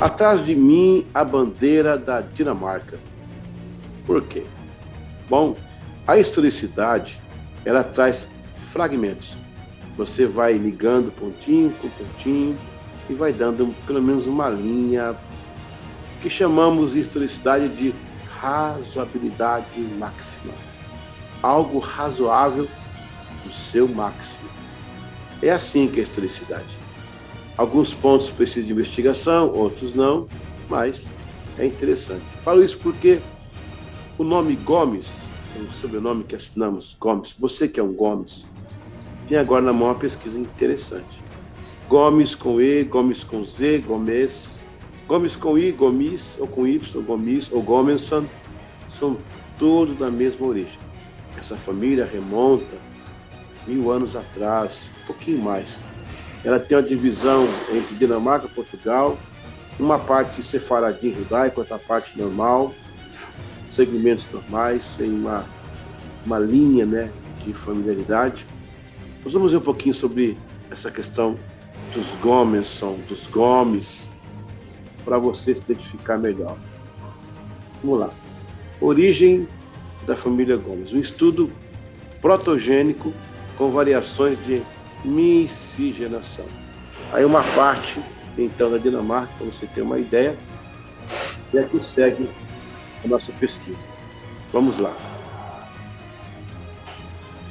Atrás de mim, a bandeira da Dinamarca. Por quê? Bom, a historicidade, ela traz fragmentos. Você vai ligando pontinho com pontinho e vai dando pelo menos uma linha que chamamos de historicidade de razoabilidade máxima. Algo razoável do seu máximo. É assim que é a historicidade. Alguns pontos precisam de investigação, outros não, mas é interessante. Falo isso porque o nome Gomes, o sobrenome que assinamos, Gomes, você que é um Gomes, tem agora na mão uma pesquisa interessante. Gomes com E, Gomes com Z, Gomes, Gomes com I, Gomes, ou com Y, Gomes, ou Gomenson, são todos da mesma origem. Essa família remonta 1000 anos atrás, um pouquinho mais. Ela tem uma divisão entre Dinamarca e Portugal, uma parte sefaradim judaico, outra parte normal, segmentos normais, sem uma linha, né, de familiaridade. Nós vamos ver um pouquinho sobre essa questão dos Gomenson, dos Gomes, para você se identificar melhor. Vamos lá. Origem da família Gomes. Um estudo protogênico com variações de miscigenação. Aí uma parte, então, da Dinamarca, para você ter uma ideia, é a que segue a nossa pesquisa. Vamos lá.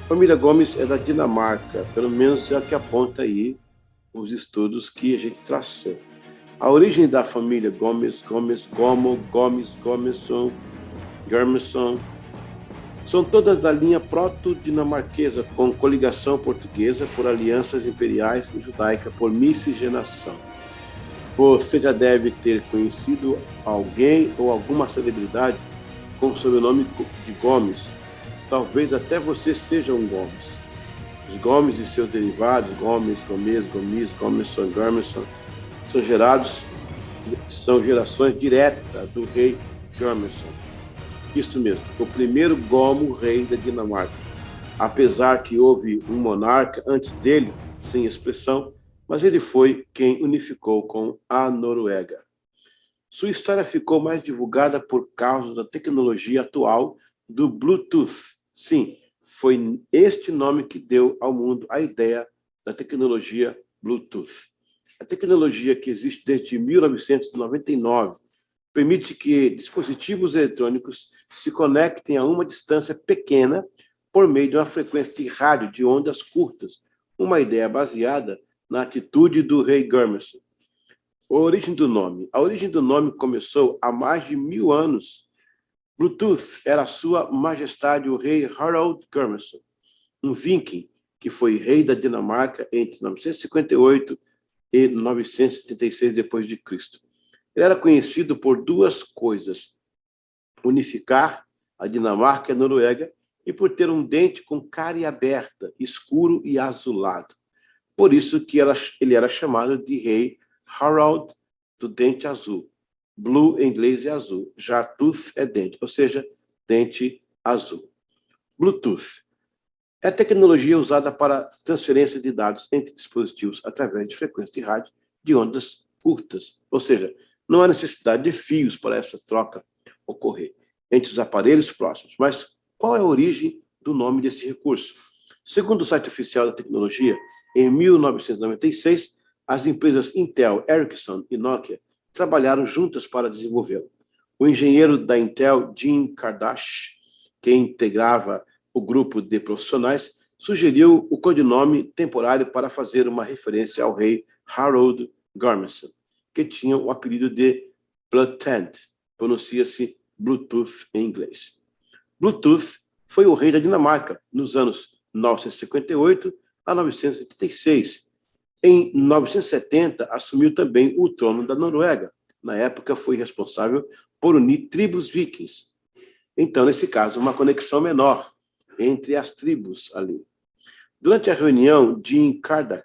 A família Gomes é da Dinamarca, pelo menos é a que aponta aí os estudos que a gente traçou. A origem da família Gomes, Gomo, Gomes, Gomenson, Germerson, são todas da linha proto-dinamarquesa, com coligação portuguesa por alianças imperiais e judaica por miscigenação. Você já deve ter conhecido alguém ou alguma celebridade com o sobrenome de Gomes. Talvez até você seja um Gomes. Os Gomes e seus derivados, Gomes, Gomes, Gomenson, Germerson, são gerações diretas do rei Germerson. Isso mesmo, o primeiro Gomo, rei da Dinamarca. Apesar que houve um monarca antes dele, sem expressão, mas ele foi quem unificou com a Noruega. Sua história ficou mais divulgada por causa da tecnologia atual do Bluetooth. Sim, foi este nome que deu ao mundo a ideia da tecnologia Bluetooth. A tecnologia que existe desde 1999 permite que dispositivos eletrônicos se conectem a uma distância pequena por meio de uma frequência de rádio de ondas curtas, uma ideia baseada na atitude do rei Germerson. A origem do nome. A origem do nome começou há mais de 1000 anos. Bluetooth era sua majestade o rei Harald Germerson, um viking que foi rei da Dinamarca entre 958 e 976 d.C. Ele era conhecido por duas coisas: unificar a Dinamarca e a Noruega e por ter um dente com cárie aberta, escuro e azulado. Por isso que ele era chamado de rei Harald do dente azul. Blue em inglês é azul, já tooth é dente, ou seja, dente azul. Bluetooth é a tecnologia usada para transferência de dados entre dispositivos através de frequências de rádio de ondas curtas, ou seja, não há necessidade de fios para essa troca ocorrer entre os aparelhos próximos. Mas qual é a origem do nome desse recurso? Segundo o site oficial da tecnologia, em 1996, as empresas Intel, Ericsson e Nokia trabalharam juntas para desenvolvê-lo. O engenheiro da Intel, Jim Kardashian, que integrava o grupo de profissionais, sugeriu o codinome temporário para fazer uma referência ao rei Harald Germerson, que tinha o apelido de Bloodtand, pronuncia-se Bluetooth em inglês. Bluetooth foi o rei da Dinamarca nos anos 958 a 986. Em 970, assumiu também o trono da Noruega. Na época, foi responsável por unir tribos vikings. Então, nesse caso, uma conexão menor entre as tribos ali. Durante a reunião, Jim Kardashian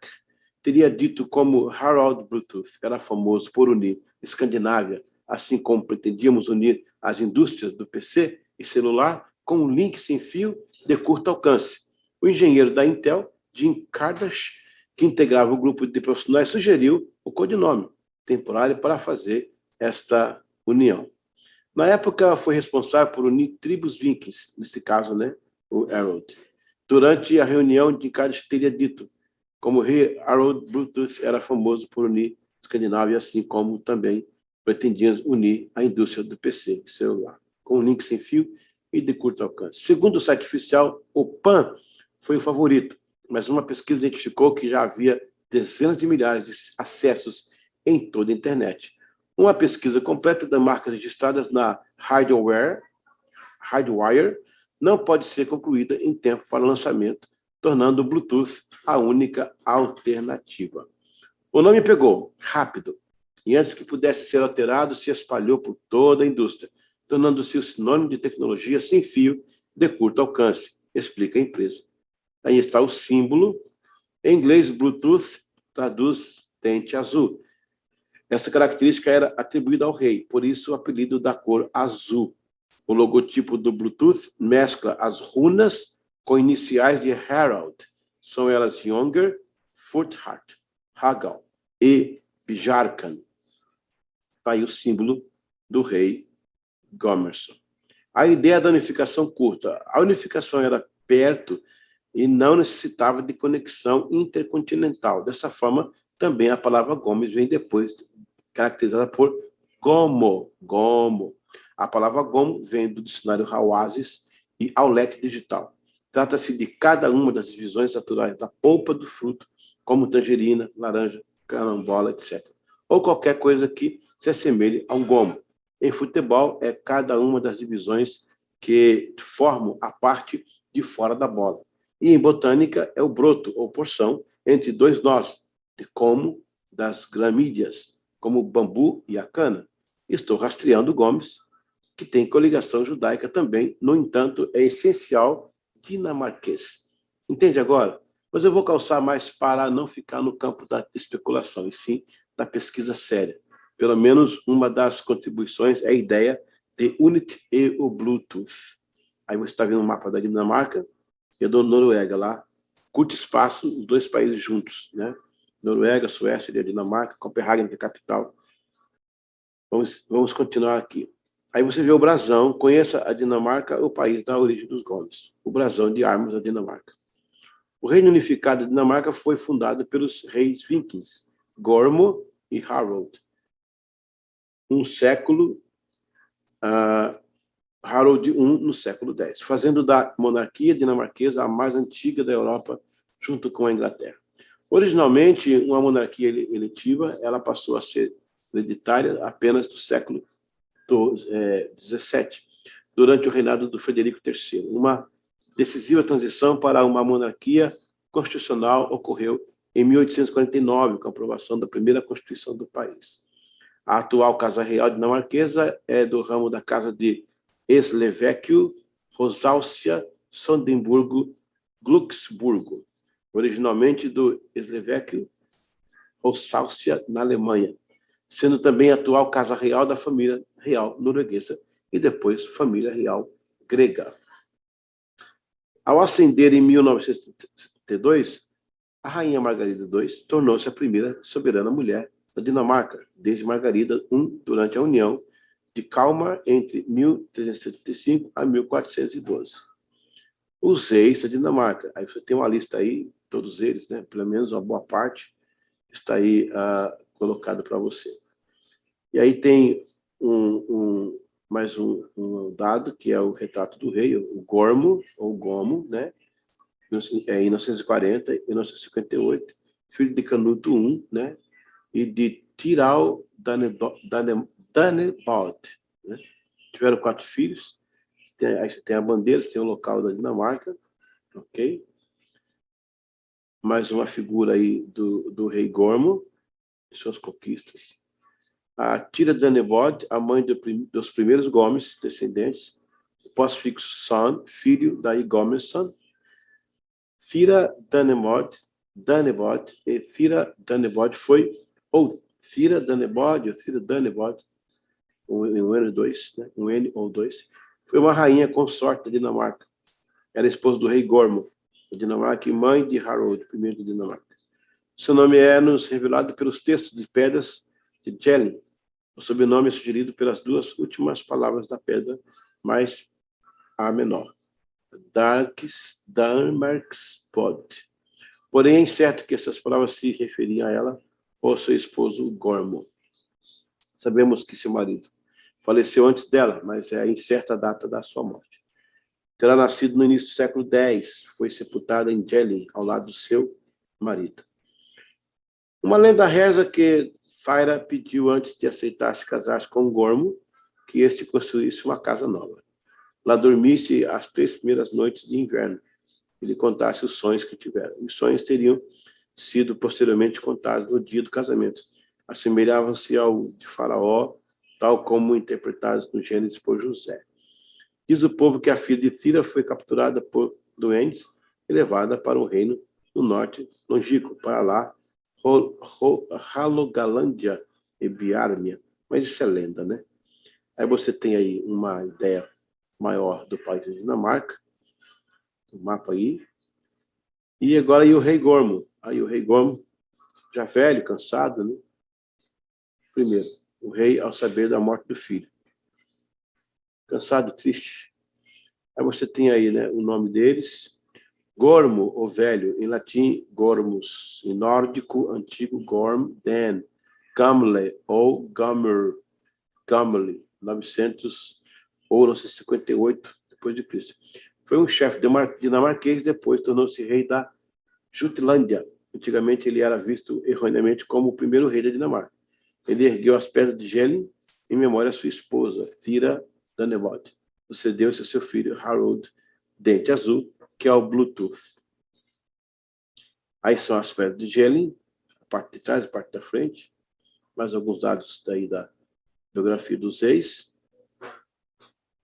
teria dito como Harald Bluetooth era famoso por unir Escandinávia, assim como pretendíamos unir as indústrias do PC e celular com um link sem fio de curto alcance. O engenheiro da Intel, Jim Kardashian, que integrava o grupo de profissionais, sugeriu o codinome temporário para fazer esta união. Na época, foi responsável por unir tribos vikings, nesse caso, né, o Harold. Durante a reunião, Dicard teria dito como o rei Harold Bluetooth era famoso por unir a Escandinávia, assim como também pretendia unir a indústria do PC celular, com um link sem fio e de curto alcance. Segundo o site oficial, o PAN foi o favorito, mas uma pesquisa identificou que já havia dezenas de milhares de acessos em toda a internet. Uma pesquisa completa das marcas registradas na Hardwire não pode ser concluída em tempo para o lançamento, tornando o Bluetooth a única alternativa. O nome pegou rápido, e antes que pudesse ser alterado, se espalhou por toda a indústria, tornando-se o sinônimo de tecnologia sem fio de curto alcance, explica a empresa. Aí está o símbolo. Em inglês, Bluetooth traduz dente azul. Essa característica era atribuída ao rei, por isso o apelido da cor azul. O logotipo do Bluetooth mescla as runas com iniciais de Harold. São elas Younger, Furthart, Hagal e Bjarkan. Está aí o símbolo do rei Gormerson. A ideia da unificação curta. A unificação era perto e não necessitava de conexão intercontinental. Dessa forma, também a palavra Gomes vem depois, caracterizada por gomo, gomo. A palavra gomo vem do dicionário Hawasis e Aulete Digital. Trata-se de cada uma das divisões naturais da polpa do fruto, como tangerina, laranja, carambola, etc. Ou qualquer coisa que se assemelhe a um gomo. Em futebol, é cada uma das divisões que formam a parte de fora da bola. E em botânica, é o broto ou porção entre dois nós, de como das gramídeas, como o bambu e a cana. Estou rastreando Gomes, que tem coligação judaica também, no entanto, é essencial dinamarquês. Entende agora? Mas eu vou calçar mais para não ficar no campo da especulação, e sim da pesquisa séria. Pelo menos uma das contribuições é a ideia de Unity e o Bluetooth. Aí você está vendo o mapa da Dinamarca e a da Noruega lá. Curto espaço, os dois países juntos, né? Noruega, Suécia e a Dinamarca, Copenhague, que é a capital. Vamos continuar aqui. Aí você vê o brasão, conheça a Dinamarca, o país da origem dos Gomes. O brasão de armas da Dinamarca. O Reino Unificado da Dinamarca foi fundado pelos reis vikings, Gormo e Harold. Um século, Harold I no século X, fazendo da monarquia dinamarquesa a mais antiga da Europa, junto com a Inglaterra. Originalmente, uma monarquia eletiva, ela passou a ser hereditária apenas do século XVII, durante o reinado do Frederico III. Uma decisiva transição para uma monarquia constitucional ocorreu em 1849, com a aprovação da primeira Constituição do país. A atual Casa Real dinamarquesa é do ramo da Casa de Slesvig, Rosácia, Sonderburgo, Glücksburgo, originalmente do Slesvig, Rosácia, na Alemanha, sendo também a atual Casa Real da família real norueguesa e depois família real grega. Ao ascender em 1972, a rainha Margarida II tornou-se a primeira soberana mulher da Dinamarca, desde Margarida I, durante a união de Kalmar entre 1375 a 1412. Os reis da Dinamarca, aí você tem uma lista aí, todos eles, né, pelo menos uma boa parte, está aí colocado para você. E aí tem mais um dado, que é o retrato do rei, o Gormo, ou Gomo, né? Em 1940 e 1958, filho de Canuto I, né? E de Tiral Danebod. Né? Tiveram 4 filhos. Aí você tem a bandeira, você tem o local da Dinamarca, ok? Mais uma figura aí do rei Gormo, e suas conquistas. A Tira Danebod, a mãe dos primeiros Gomes, descendentes, o pós-fixo Son, filho da Gormerson, Fira Danebod e Fira Danebod foi, ou Fira Danebod, ou Fira Danebod, um N, dois, né? Um N ou dois, foi uma rainha consorte da Dinamarca. Era esposa do rei Gormo, da Dinamarca, e mãe de Harold I da Dinamarca. Seu nome é nos revelado pelos textos de pedras de Jelling, O sobrenome é sugerido pelas duas últimas palavras da pedra, mais a menor. Danmarkspod. Porém, é incerto que essas palavras se referiam a ela ou ao seu esposo Gormo. Sabemos que seu marido faleceu antes dela, mas é incerta a data da sua morte. Terá nascido no início do século X, foi sepultada em Jelling, ao lado do seu marido. Uma lenda reza que Faira pediu antes de aceitar se casar-se com Gormo, que este construísse uma casa nova. Lá dormisse as 3 primeiras noites de inverno. Ele contasse os sonhos que tiveram. Os sonhos teriam sido posteriormente contados no dia do casamento. Assemelhavam-se ao de Faraó, tal como interpretados no Gênesis por José. Diz o povo que a filha de Tira foi capturada por duendes e levada para um reino no norte longínquo, para lá, Halogalândia e Biárnia. Mas isso é lenda, né? Aí você tem aí uma ideia maior do país da Dinamarca, o mapa aí. E agora aí o rei Gormo. Aí o rei Gormo, já velho, cansado, né? Primeiro, o rei ao saber da morte do filho. Cansado, triste. Aí você tem aí, né, o nome deles. Gormo, o velho, em latim, Gormus, em nórdico, antigo, Gorm, Den, Gamle, ou Gamle, 900 ou 958 depois de Cristo. Foi um chefe dinamarquês, depois tornou-se rei da Jutlândia. Antigamente ele era visto erroneamente como o primeiro rei da Dinamarca. Ele ergueu as pedras de Jelling em memória à sua esposa, Thyra Danevod. Sucedeu-se a seu filho Harold Dente Azul, que é o Bluetooth. Aí são as pedras de Jelling, a parte de trás, a parte da frente, mais alguns dados daí da biografia dos reis.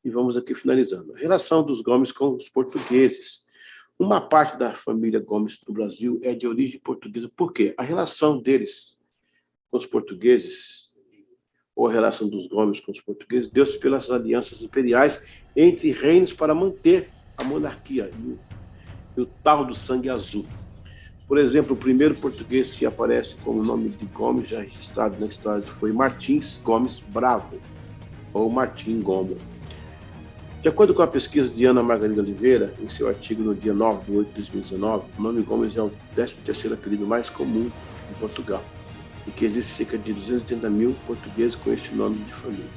E vamos aqui finalizando. A relação dos Gomes com os portugueses. Uma parte da família Gomes do Brasil é de origem portuguesa. Por quê? A relação deles com os portugueses, ou a relação dos Gomes com os portugueses, deu-se pelas alianças imperiais entre reinos para manter a monarquia e o tal do sangue azul. Por exemplo, o primeiro português que aparece com o nome de Gomes, já registrado na história, foi Martins Gomes Bravo, ou Martim Gomo. De acordo com a pesquisa de Ana Margarida Oliveira, em seu artigo no dia 9 de 8 de 2019, o nome Gomes é o 13º apelido mais comum em Portugal, e que existe cerca de 280 mil portugueses com este nome de família.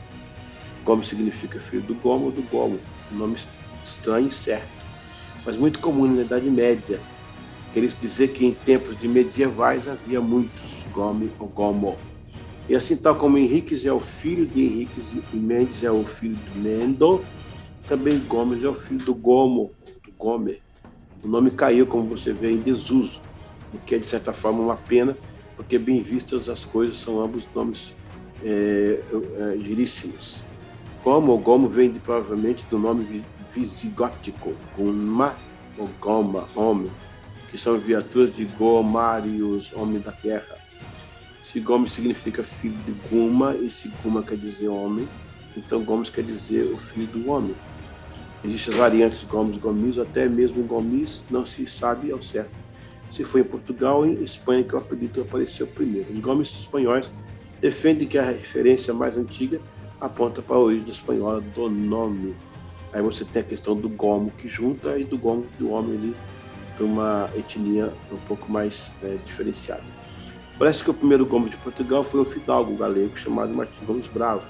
Gomes significa filho do Gomo ou do Gomo, um nome estranho e certo, mas muito comum na Idade Média. Quer isso dizer que em tempos de medievais havia muitos Gomes ou Gomo. E assim, tal como Henriques é o filho de Henriques e Mendes é o filho de Mendo, também Gomes é o filho do Gomo, do Gomer. O nome caiu, como você vê, em desuso, o que é, de certa forma, uma pena, porque, bem vistas as coisas, são ambos nomes giríssimos. Gomo ou Gomo vem provavelmente do nome visigótico, Guma ou Goma, homem, que são viaturas de Gomarius, homem da guerra. Se Gomes significa filho de Guma, e se Guma quer dizer homem, então Gomes quer dizer o filho do homem. Existem as variantes Gomes, Gomis, até mesmo Gomis não se sabe ao certo se foi em Portugal ou em Espanha que o apelido apareceu primeiro. Os Gomes espanhóis defendem que a referência mais antiga aponta para a origem espanhola do nome. Aí você tem a questão do Gomo que junta e do Gomo do homem ali, de uma etnia um pouco mais diferenciada. Parece que o primeiro Gomes de Portugal foi um fidalgo galego chamado Martim Gomes Bravo,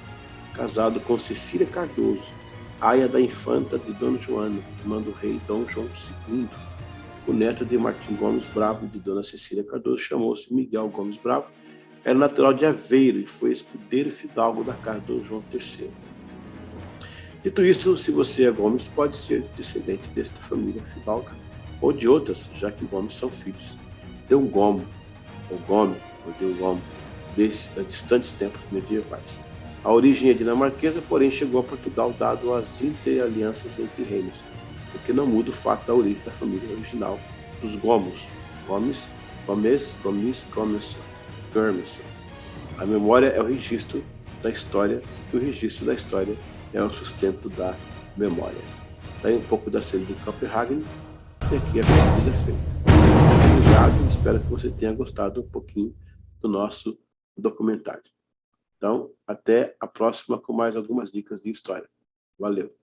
casado com Cecília Cardoso, aia da infanta de Dona Joana, irmã do rei Dom João II. O neto de Martim Gomes Bravo, de Dona Cecília Cardoso, chamou-se Miguel Gomes Bravo, era natural de Aveiro e foi escudeiro fidalgo da casa de Dom João III. Dito isto, se você é Gomes, pode ser descendente desta família fidalga, ou de outras, já que Gomes são filhos de um Gomo, ou Gome, ou de um Gomo, desde distantes tempos medievais. A origem é dinamarquesa, porém chegou a Portugal dado as interalianças entre reinos, o que não muda o fato da origem da família original dos Gomos, Gomes, Gomes, Gomis, Gomes, Gormes. A memória é o registro da história, e o registro da história é o sustento da memória. Daí um pouco da cena de Copenhagen, e aqui a pesquisa é feita. Obrigado, espero que você tenha gostado um pouquinho do nosso documentário. Então, até a próxima com mais algumas dicas de história. Valeu!